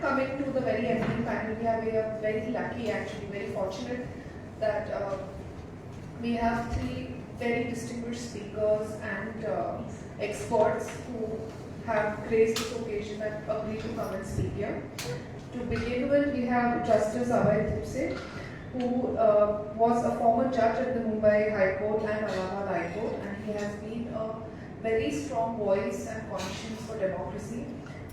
coming to the very ending panel, we are very lucky, actually, very fortunate that we have three very distinguished speakers and experts who have graced this occasion and agreed to come and speak here. To begin with, we have Justice Abhay Thipsay, who was a former judge at the Mumbai High Court and Allahabad High Court, and he has been a very strong voice and conscience for democracy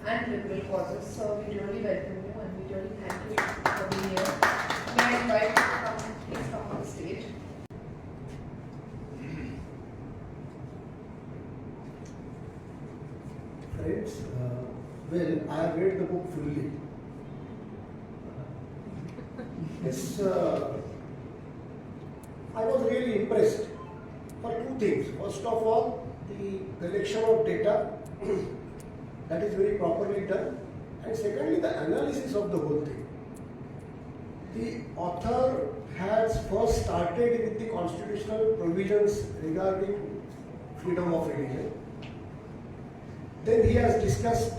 and liberal causes. So we really welcome you and we really thank you for being here. May I invite you to come, please come on the stage. Friends, well, I have read the book fully. Yes, I was really impressed for two things. First of all, the collection of data that is very properly done, and secondly, the analysis of the whole thing. The author has first started with the constitutional provisions regarding freedom of religion. Then he has discussed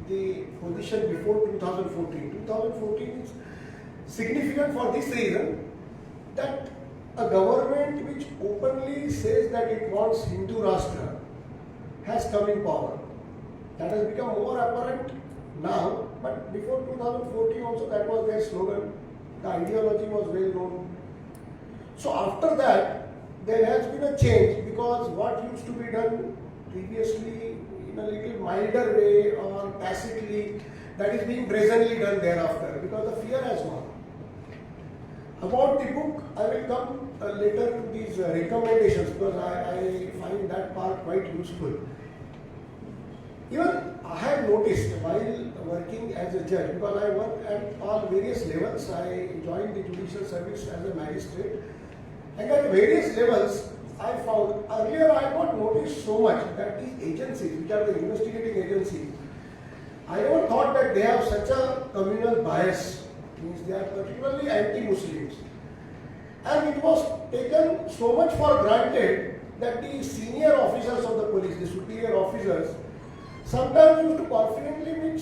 the position before 2014. 2014 is significant for this reason that a government which openly says that it wants Hindu Rashtra has come in power. That has become more apparent now, but before 2014 also that was their slogan. The ideology was well known. So after that, there has been a change because what used to be done previously in a little milder way or tacitly, that is being brazenly done thereafter because the fear has gone. About the book, I will come later to these recommendations because I find that part quite useful. Even I have noticed while working as a judge, because I work at all various levels, I joined the judicial service as a magistrate, and at various levels, I found earlier I had not noticed so much that these agencies, which are the investigating agencies, I never thought that they have such a communal bias, means they are particularly anti-Muslims. And it was taken so much for granted that the senior officers of the police, the superior officers, sometimes used to confidently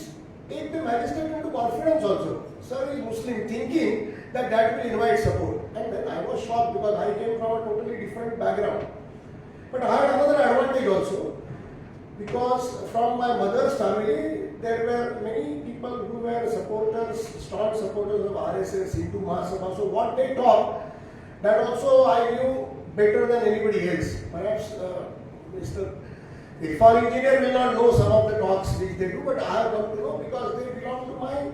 take the magistrate into confidence also. Sir is Muslim, thinking that that will invite support. And then I was shocked because I came from a totally different background. But I had another advantage also, because from my mother's family, there were many people who were supporters, staunch supporters of RSS, Hindu Mahasabha. So what they taught, that also I knew better than anybody else. Perhaps Mr. Irfan Engineer will not know some of the talks which they do, but I have come to know because they belong to my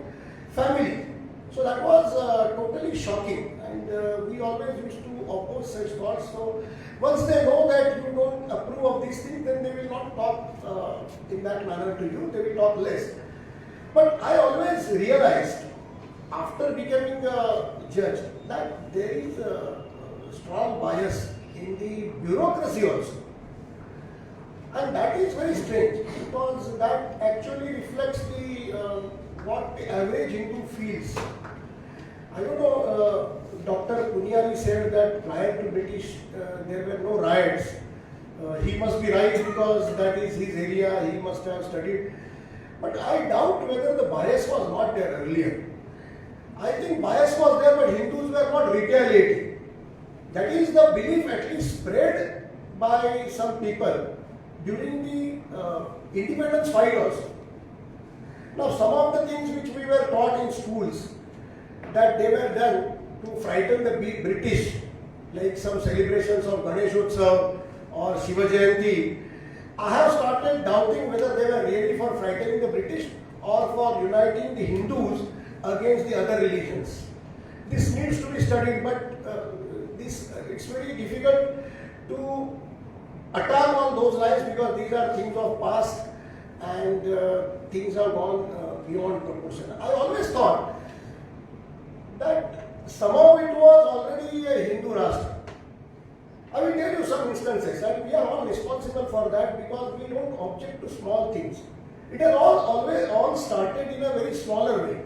family. So that was totally shocking, and we always used to oppose such thoughts. So once they know that you don't approve of these things, then they will not talk in that manner to you, they will talk less. But I always realized after becoming a judge that there is a strong bias in the bureaucracy also. And that is very strange because that actually reflects the what the average Hindu feels. I don't know, Dr. Punyali said that prior to British there were no riots. He must be right because that is his area, he must have studied. But I doubt whether the bias was not there earlier. I think bias was there, but Hindus were not retaliating. That is the belief at least spread by some people during the independence fight also. Now some of the things which we were taught in schools, that they were done to frighten the British, like some celebrations of Ganeshotsav or Shiva Jayanti, I have started doubting whether they were really for frightening the British or for uniting the Hindus against the other religions. This needs to be studied, but it's very difficult to attack on those lines because these are things of past and things have gone beyond proportion. I always thought that somehow it was already a Hindu Rashtra. I will tell you some instances, and we are all responsible for that because we don't object to small things. It has all started in a very smaller way.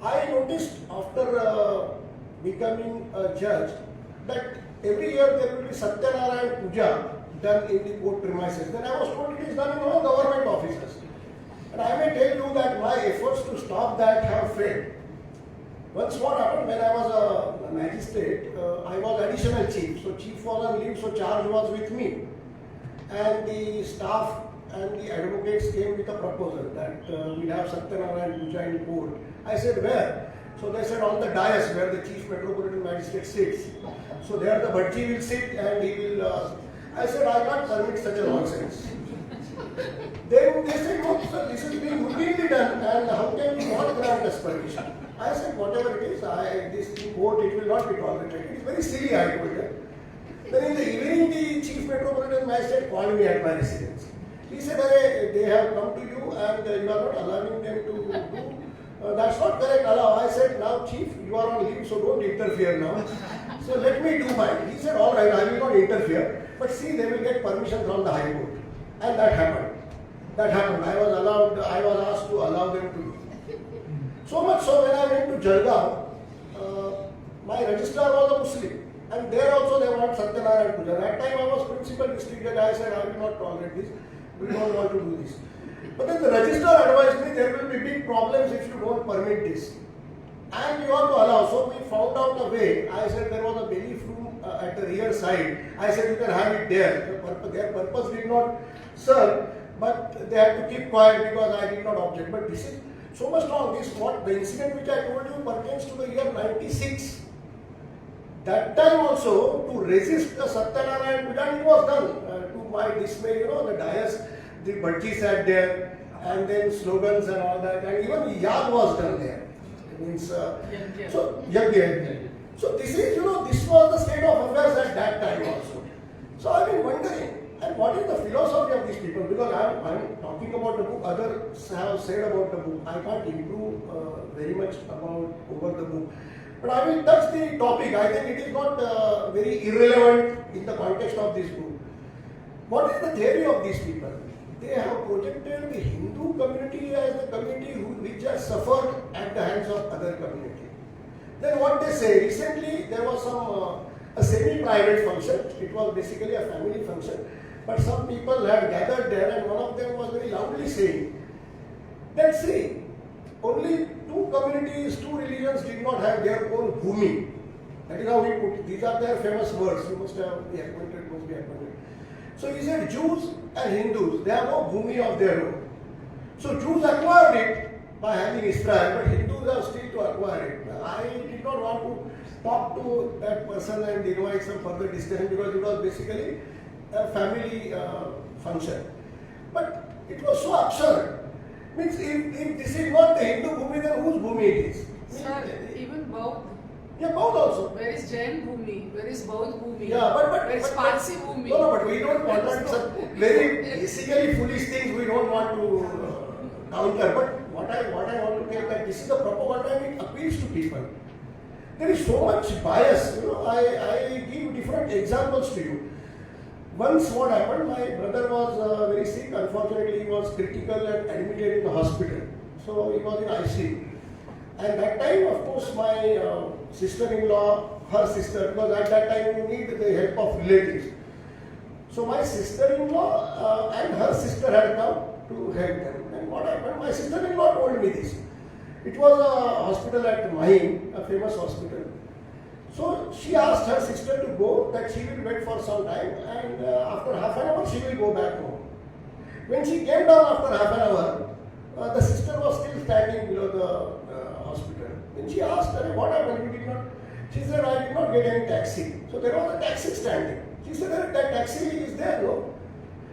I noticed after becoming a judge that every year there will be Satyanarayan Puja done in the court premises. Then I was told it is done in all government offices. And I may tell you that my efforts to stop that have failed. Once what happened, when I was a magistrate, I was additional chief. So chief was on leave, so charge was with me. And the staff and the advocates came with a proposal that we'll have Satyanarayana Puja in court. I said, where? So they said, on the dais where the chief metropolitan magistrate sits. So there the Bhaji will sit and he will... I said, I can't permit such a nonsense. Then they said, no, sir, this is being routinely done and how can we not grant us permission? I said, whatever it is, this in court, it will not be tolerated. It is very silly, I told them. Then in the evening, the chief metropolitan magistrate called me at my residence. He said, they have come to you and you are not allowing them to do. That's not correct, allow. I said, now chief, you are on leave, so don't interfere now. So let me do mine. He said, all right, I will not interfere. But see, they will get permission from the High Court. And that happened. I was asked to allow them to do. So much so when I went to Jalgaon, my registrar was a Muslim. And there also they want Satyanarayana Puja. That time I was principal district judge. I said, I will not tolerate this. We don't want to do this. But then the registrar advised me there will be big problems if you don't permit this. And you have to allow. So we found out a way. I said there was a belief room at the rear side. I said you can have it there. Their purpose did not serve, but they had to keep quiet because I did not object. But this is so much wrong. The incident which I told you pertains to the year 96. That time also, to resist the Satyanarayana Puja, it was done. To my dismay, the dais, the Bhaji sat there, and then slogans and all that, and even Yag was done there. It means, so this is, this was the state of affairs at that time also. So I've been wondering, and what is the philosophy of these people? Because I'm talking about the book, others have said about the book. I can't improve very much over the book. But I will touch the topic. I think it is not very irrelevant in the context of this book. What is the theory of these people? They have projected the Hindu community as the community which has suffered at the hands of other community. Then what they say, recently there was a semi-private function. It was basically a family function. But some people had gathered there and one of them was very loudly saying that see, only two communities, two religions did not have their own bhumi. That is how he put it. These are their famous words. You must have be acquainted. So he said Jews and Hindus, they have no bhumi of their own. So Jews acquired it by having Israel, but Hindus have still to acquire it. I did not want to talk to that person and invite some further discussion because it was basically a family function. But it was so absurd. Means if this is not the Hindu bhumi, then whose bhumi it is? Sir, even Baudh. Yeah, Baudh also. Where is Jain bhumi? Where is Baudh bhumi? Yeah, but where is Parsi bhumi? No, but we don't contradict such very basically foolish things. We don't want to counter. But what I want to tell that this is the propaganda and it appeals to people. There is so much bias. I give different examples to you. Once what happened, my brother was very sick. Unfortunately, he was critical and admitted in the hospital. So he was in ICU. And that time, of course, my sister-in-law, her sister, because at that time you need the help of relatives. So my sister-in-law and her sister had come to help them. And what happened, my sister-in-law told me this. It was a hospital at Mahim, a famous hospital. So she asked her sister to go, that she will wait for some time and after half an hour she will go back home. When she came down after half an hour, the sister was still standing below the hospital. When she asked her, what happened, you did not? She said, I did not get any taxi. So there was a taxi standing. She said, that taxi is there, no?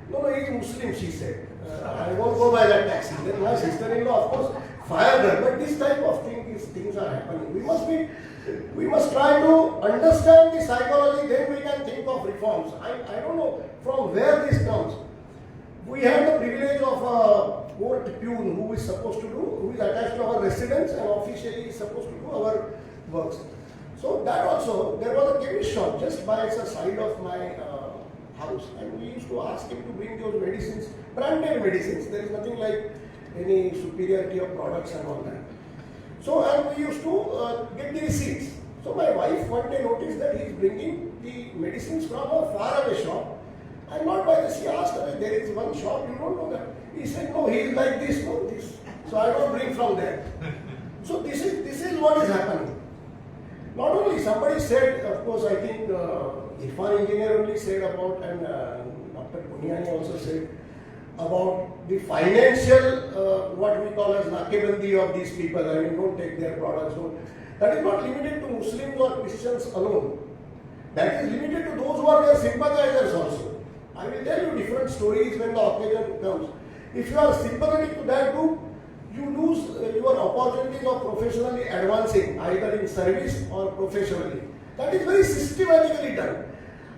No, he is Muslim, she said. I won't go by that taxi. Then my sister-in-law, of course, fired her. But this type of things are happening. We must try to understand the psychology, then we can think of reforms. I don't know from where this comes. We have the privilege of a court peon who is attached to our residence and officially is supposed to do our works. So that also, there was a chemist shop just by the side of my house, and we used to ask him to bring those medicines, branded medicines. There is nothing like any superiority of products and all that. So, and we used to get the receipts. So my wife one day noticed that he is bringing the medicines from a faraway shop and not by the, she asked her, there is one shop, you don't know that. He said, no, he is like this, no, this. So I don't drink from there. So this is what is happening. Not only somebody said, of course, I think Irfan Engineer only said about, and Dr. Punyani also said about the financial, what we call as nakebandi of these people. I mean, don't take their products. Don't. That is not limited to Muslims or Christians alone. That is limited to those who are their sympathizers also. I will tell you different stories when the occasion comes. If you are sympathetic to that group, you lose your opportunities of professionally advancing, either in service or professionally. That is very systematically done.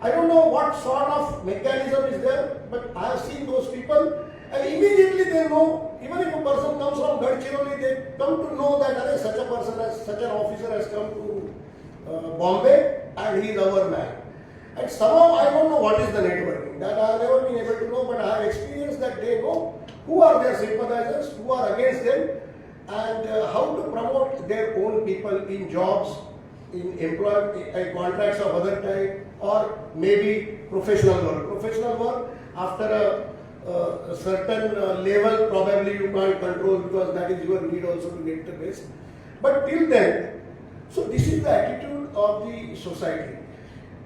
I don't know what sort of mechanism is there, but I have seen those people and immediately they know, even if a person comes from Gadchiroli, they come to know that such a person, such an officer has come to Bombay and he is our man. And somehow I don't know what is the networking. That I have never been able to know, but I have experienced that they know who are their sympathizers, who are against them, and how to promote their own people in jobs, in employment, contracts of other type, or maybe professional work. Professional work, after a certain level, probably you can't control because that is your need also to get the best. But till then, so this is the attitude of the society.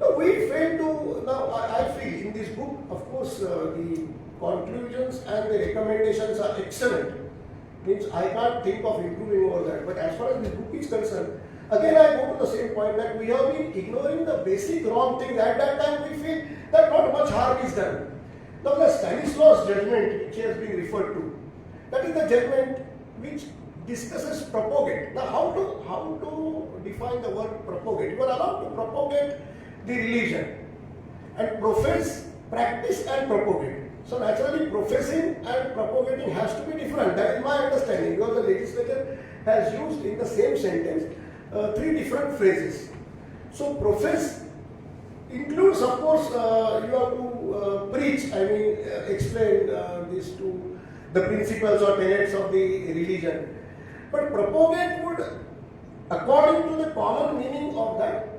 Now we fail to, now I feel in this book, of course, the conclusions and the recommendations are excellent. Means I can't think of improving all that. But as far as this book is concerned, again I go to the same point that we have been ignoring the basic wrong things. At that time we feel that not much harm is done. Now the Stanislaus judgment which has been referred to, that is the judgment which discusses propagate. Now how to define the word propagate? You are allowed to propagate the religion and profess, practice and propagate. So naturally professing and propagating has to be different. That is my understanding, because the legislature has used in the same sentence three different phrases. So profess includes, of course, you have to preach, I mean explain this to the principles or tenets of the religion. But propagate would, according to the common meaning of that,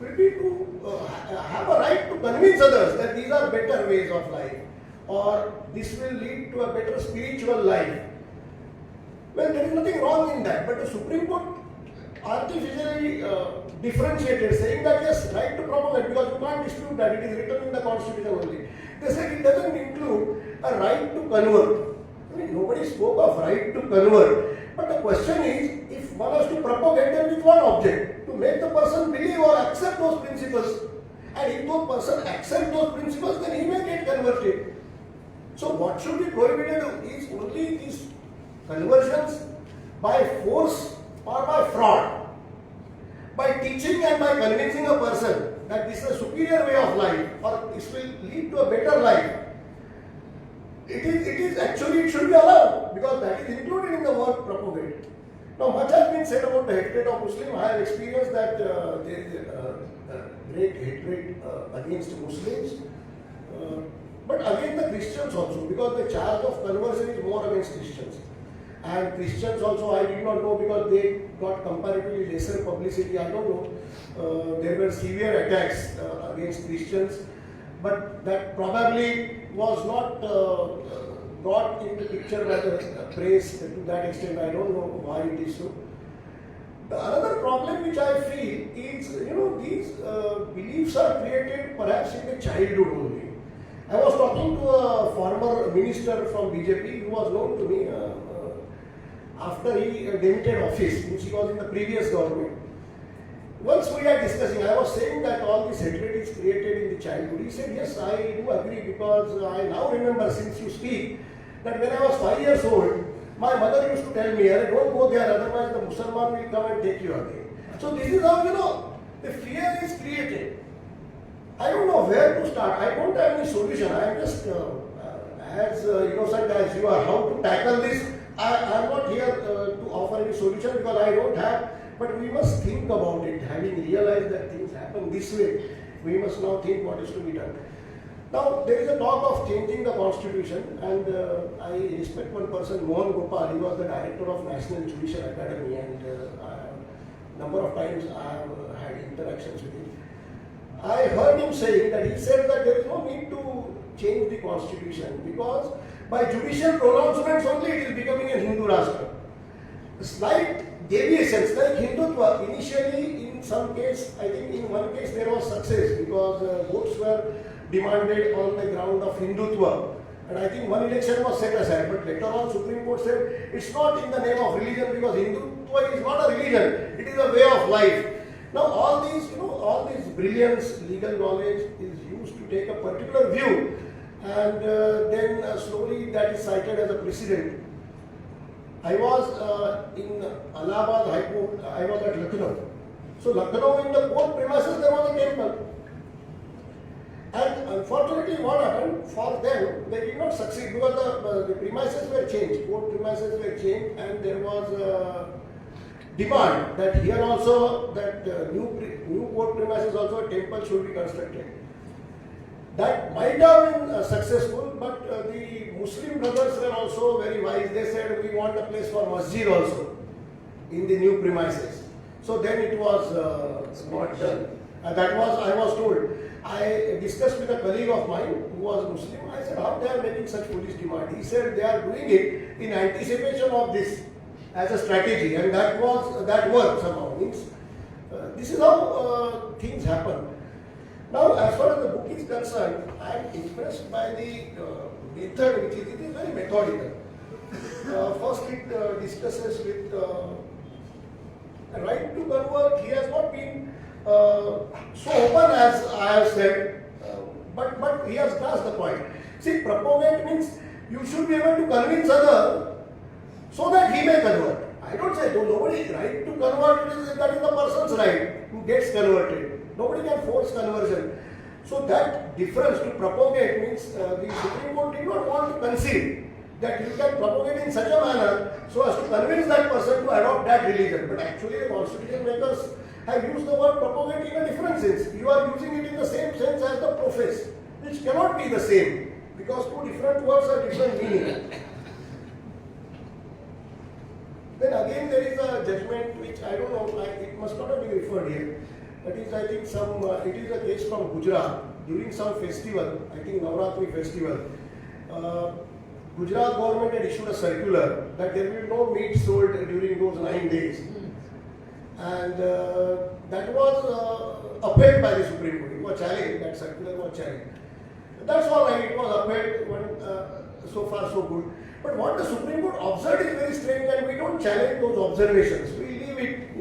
will be to have a right to convince others that these are better ways of life, or this will lead to a better spiritual life. Well, there is nothing wrong in that, but the Supreme Court artificially differentiated, saying that yes, right to propagate, because you can't dispute that, it is written in the Constitution only. They said it doesn't include a right to convert. I mean, nobody spoke of right to convert. But the question is, if one has to propagate them with one object, to make the person believe or accept those principles, and if those person accept those principles, then he may get converted. So what should be prohibited is only these conversions by force or by fraud. By teaching and by convincing a person that this is a superior way of life, or this will lead to a better life, it is actually, it should be allowed, because that is included in the word propagate. Now much has been said about the hatred of Muslims. I have experienced that there is great hatred against Muslims, but against the Christians also, because the charge of conversion is more against Christians. And Christians also, I did not know, because they got comparatively lesser publicity. I don't know. There were severe attacks against Christians, but that probably was not got in the picture by the press to that extent. I don't know why it is so. The another problem which I feel is, these beliefs are created perhaps in the childhood only. I was talking to a former minister from BJP who was known to me after he demitted office, which he was in the previous government. Once we are discussing, I was saying that all this hatred is created in the childhood. He said, yes, I do agree, because I now remember, since you speak, that when I was 5 years old, my mother used to tell me, don't go there, otherwise the Musliman will come and take you away. So this is how, the fear is created. I don't know where to start. I don't have any solution. I am just as innocent as you are. How to tackle this? I am not here to offer any solution, because I don't have. But we must think about it. Having realized that things happen this way, we must now think what is to be done. Now, there is a talk of changing the constitution, and I respect one person, Mohan Gopal. He was the director of National Judicial Academy, and number of times I have had interactions with him. I heard him saying that he said that there is no need to change the constitution, because by judicial pronouncements only it is becoming a Hindu Rashtra. Slight deviations like Hindutva, initially in some case, I think in one case there was success because votes were demanded on the ground of Hindutva. And I think one election was set aside, but later on Supreme Court said it's not in the name of religion because Hindutva is not a religion, it is a way of life. Now all these, all this brilliance, legal knowledge is used to take a particular view and then slowly that is cited as a precedent. I was in Allahabad High Court, I was at Lucknow. So Lucknow in the court premises there was a temple. And unfortunately what happened, for them, they did not succeed because the premises were changed, court premises were changed and there was a demand that here also, that new court premises also a temple should be constructed. That might have been successful, but the Muslim brothers were also very wise. They said we want a place for masjid also in the new premises. So then it was not done. That was, I was told. I discussed with a colleague of mine who was Muslim. I said, how they are making such foolish demand? He said they are doing it in anticipation of this as a strategy, and that worked somehow. Means this is how things happen. Now, as far as the book is concerned, I am impressed by the method, which is, it is very methodical. First, it discusses with right to convert. He has not been so open as I have said, but he has grasped the point. See, propagate means you should be able to convince others so that he may convert. I don't say nobody right to convert, that is the person's right who gets converted. Nobody can force conversion. So that difference to propagate means the Supreme Court did not want to concede that you can propagate in such a manner so as to convince that person to adopt that religion. But actually the constitution makers have used the word propagate in a different sense. You are using it in the same sense as the profess, which cannot be the same because two different words have different meaning. Then again there is a judgment which I don't know, it must not have been referred here. That is, I think it is a case from Gujarat during some festival, I think Navratri festival. Gujarat government had issued a circular that there will be no meat sold during those 9 days. And that was upheld by the Supreme Court. It was challenged, that circular was challenged. That's all right, it was upheld, so far so good. But what the Supreme Court observed is very strange, and we don't challenge those observations. We leave it,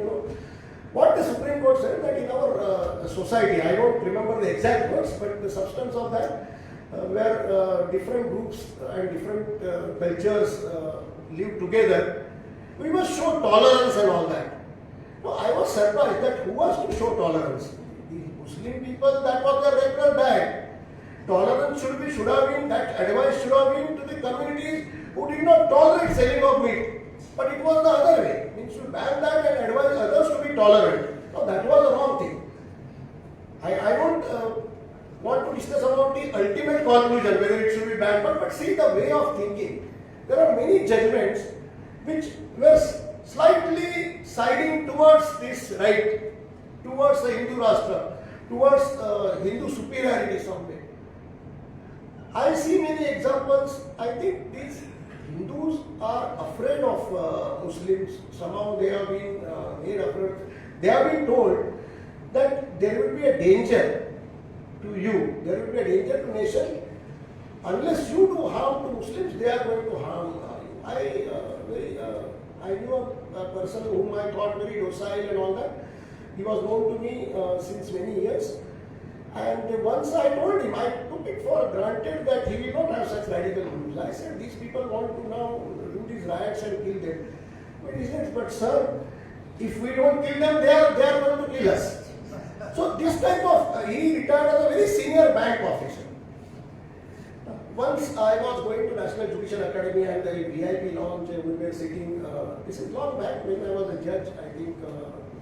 What the Supreme Court said that in our society, I don't remember the exact words, but the substance of that, where different groups and different cultures live together, we must show tolerance and all that. Now, I was surprised that who was to show tolerance? The Muslim people, that was their regular diet. Tolerance should have been, that advice should have been to the communities who did not tolerate selling of meat. But it was the other way. Means to ban that and advise others to be tolerant. Now that was the wrong thing. I don't want to discuss about the ultimate conclusion, whether it should be banned, but see the way of thinking. There are many judgments which were slightly siding towards this right, towards the Hindu Rashtra, towards Hindu superiority somewhere. I see many examples. I think these Hindus are afraid of Muslims. Somehow they have been made afraid. They have been told that there will be a danger to you. There will be a danger to nation. Unless you do harm to Muslims, they are going to harm you. I knew a person whom I thought very docile and all that. He was known to me since many years. And once I told him, I took it for granted that he will not have such radical views. I said, these people want to now do these riots and kill them. But he said, but sir, if we don't kill them, they are going to kill us. So this type of, he retired as a very senior bank officer. Once I was going to National Judicial Academy and the VIP lounge, we were sitting, this is long back when I was a judge, I think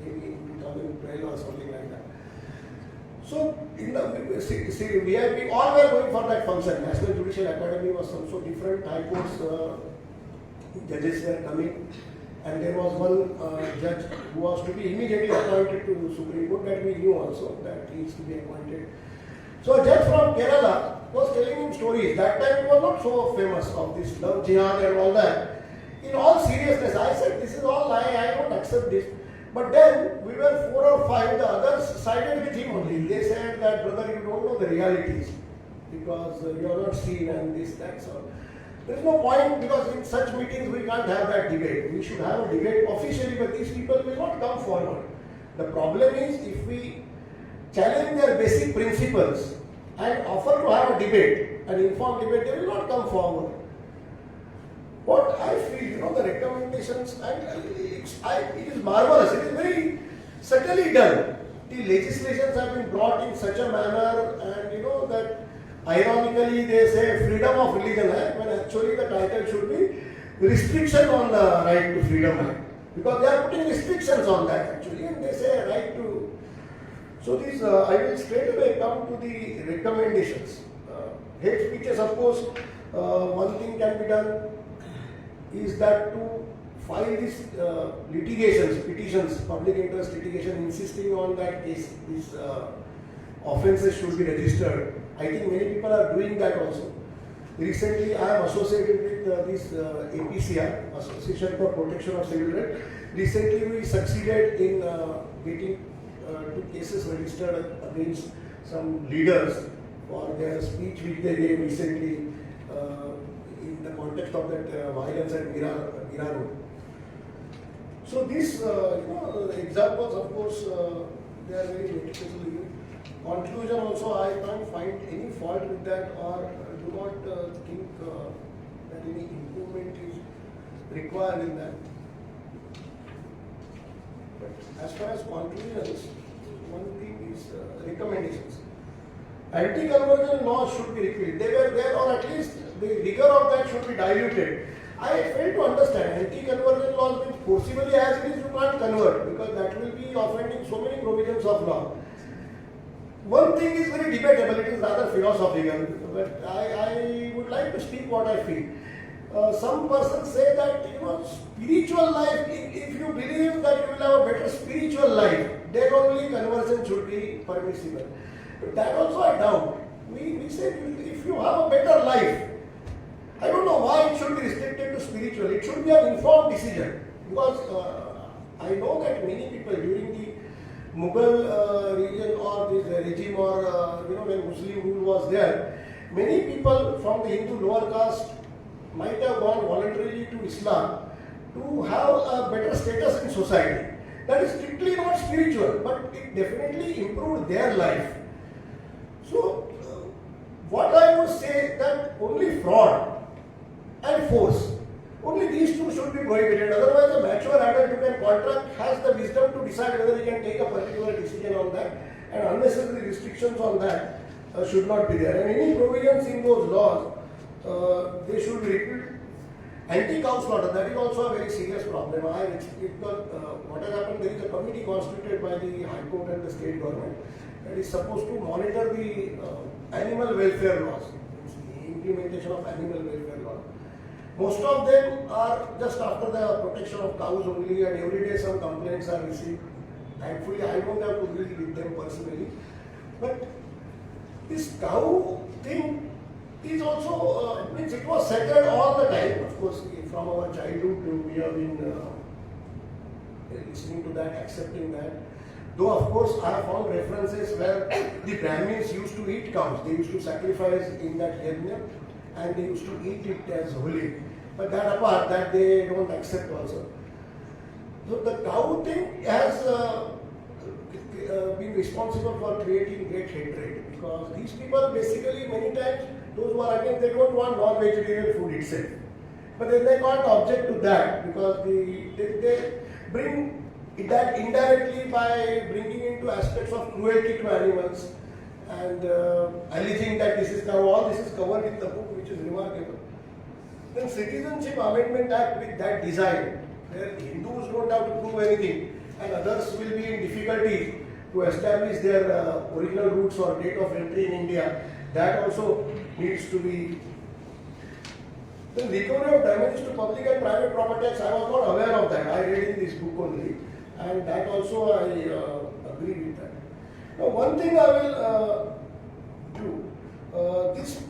maybe in 2012 or something like that. So in the VIP, all were going for that function. National Judicial Academy was so different. High courts judges were coming, and there was one judge who was to be immediately appointed to the Supreme Court that we knew also that he is to be appointed. So a judge from Kerala was telling him stories. That time he was not so famous of this love jihad and all that. In all seriousness, I said, this is all lie, I don't accept this. But then we were 4 or 5, the others sided with him only. They said that, brother, you don't know the realities because you are not seen and this, that, so. There is no point because in such meetings we can't have that debate. We should have a debate officially, but these people will not come forward. The problem is if we challenge their basic principles and offer to have a debate, an informed debate, they will not come forward. What I feel, the recommendations, and it is marvelous, it is very subtly done. The legislations have been brought in such a manner, and that ironically they say freedom of religion act, when actually the title should be restriction on the right to freedom act. Because they are putting restrictions on that actually, and they say right to. So these, I will straight away come to the recommendations. Hate speeches, of course, one thing can be done is that to file these petitions, public interest litigation, insisting on that case, these offences should be registered. I think many people are doing that also. Recently, I am associated with this APCR, Association for Protection of Civil Rights. Recently, we succeeded in getting 2 cases registered against some leaders for their speech which they gave recently in the context of that violence at Mira Road. So these examples, of course, they are very meticulously given. Conclusion also, I can't find any fault with that, or do not think that any improvement is required in that. But as far as conclusions, one thing is recommendations. Anti-conversion laws should be repealed. They were there, or at least the rigor of that should be diluted. I fail to understand. Anti-conversion laws means forcibly as it is you can't convert, because that will be offending so many provisions of law. One thing is very debatable, it is rather philosophical, but I would like to speak what I feel. Some persons say that spiritual life, if you believe that you will have a better spiritual life, then only conversion should be permissible. But that also I doubt. We say if you have a better life, I don't know why it should be restricted to spiritual. It should be an informed decision, because I know that many people during the Mughal region or this regime, or when Muslim rule was there, many people from the Hindu lower caste might have gone voluntarily to Islam to have a better status in society. That is strictly not spiritual, but it definitely improved their life. So, what I would say that only fraud and force, only these two should be prohibited. Otherwise, a mature adult who can contract has the wisdom to decide whether he can take a particular decision on that, and unnecessary restrictions on that should not be there. And any provisions in those laws, they should be repealed. Anti-cow slaughter, that is also a very serious problem. What has happened, there is a committee constituted by the High Court and the state government that is supposed to monitor the animal welfare laws, the implementation of animal welfare laws. Most of them are just after the protection of cows only, and every day some complaints are received. Thankfully, I don't have to deal with them personally. But this cow thing is also, means it was sacred all the time. Of course, from our childhood, we have been listening to that, accepting that. Though, of course, I have found references where the Brahmins used to eat cows. They used to sacrifice in that yajna, and they used to eat it as holy. But that apart, that they don't accept also. So the cow thing has been responsible for creating great hatred, because these people basically many times, those who are against, they don't want non-vegetarian food itself. But then they can't object to that, because they bring that indirectly by bringing into aspects of cruelty to animals, and alleging that this is now all this is covered in the book, which is remarkable. Then Citizenship Amendment Act with that design, where Hindus don't have to prove anything and others will be in difficulty to establish their original roots or date of entry in India, that also needs to be. Then recovery of damages to public and private property tax, I was not aware of that. I read in this book only, and that also I agree with that. Now, one thing I will these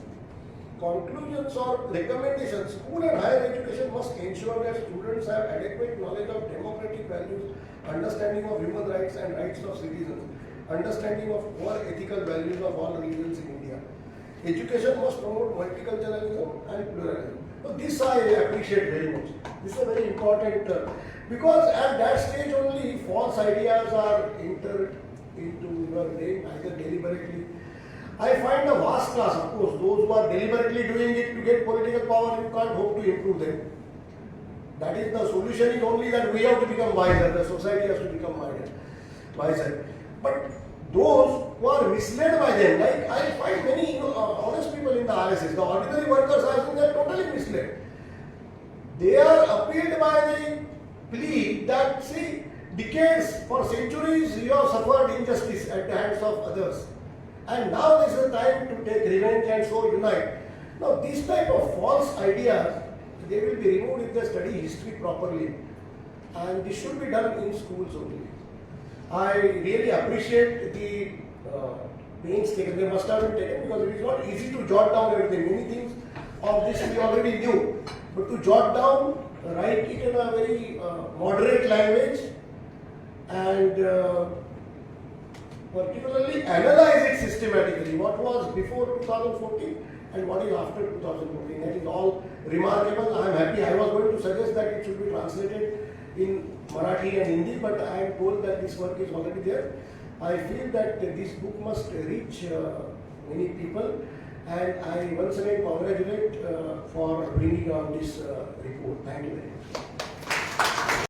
conclusions or recommendations, school and higher education must ensure that students have adequate knowledge of democratic values, understanding of human rights and rights of citizens, understanding of core ethical values of all religions in India. Education must promote multiculturalism and pluralism. So this I appreciate very much. This is a very important, because at that stage only false ideas are entered into your brain, either deliberately. I find a vast class, of course, those who are deliberately doing it to get political power, you can't hope to improve them. That is the solution is only that we have to become wiser, the society has to become wiser. But those who are misled by them, like I find many honest people in the RSS, the ordinary workers, I think they are totally misled. They are appealed by the plea that, see, decades, for centuries, you have suffered injustice at the hands of others. And now this is the time to take revenge and so unite. Now, these type of false ideas, they will be removed if they study history properly. And this should be done in schools only. I really appreciate the pains taken. They must have been taken because it is not easy to jot down everything. Many things of this we already knew. But to jot down, write it in a very moderate language and particularly analyze it systematically. What was before 2014 and what is after 2014. That is all remarkable. I am happy. I was going to suggest that it should be translated in Marathi and Hindi, but I am told that this work is already there. I feel that this book must reach many people, and I once again congratulate for bringing on this report. Thank you very much.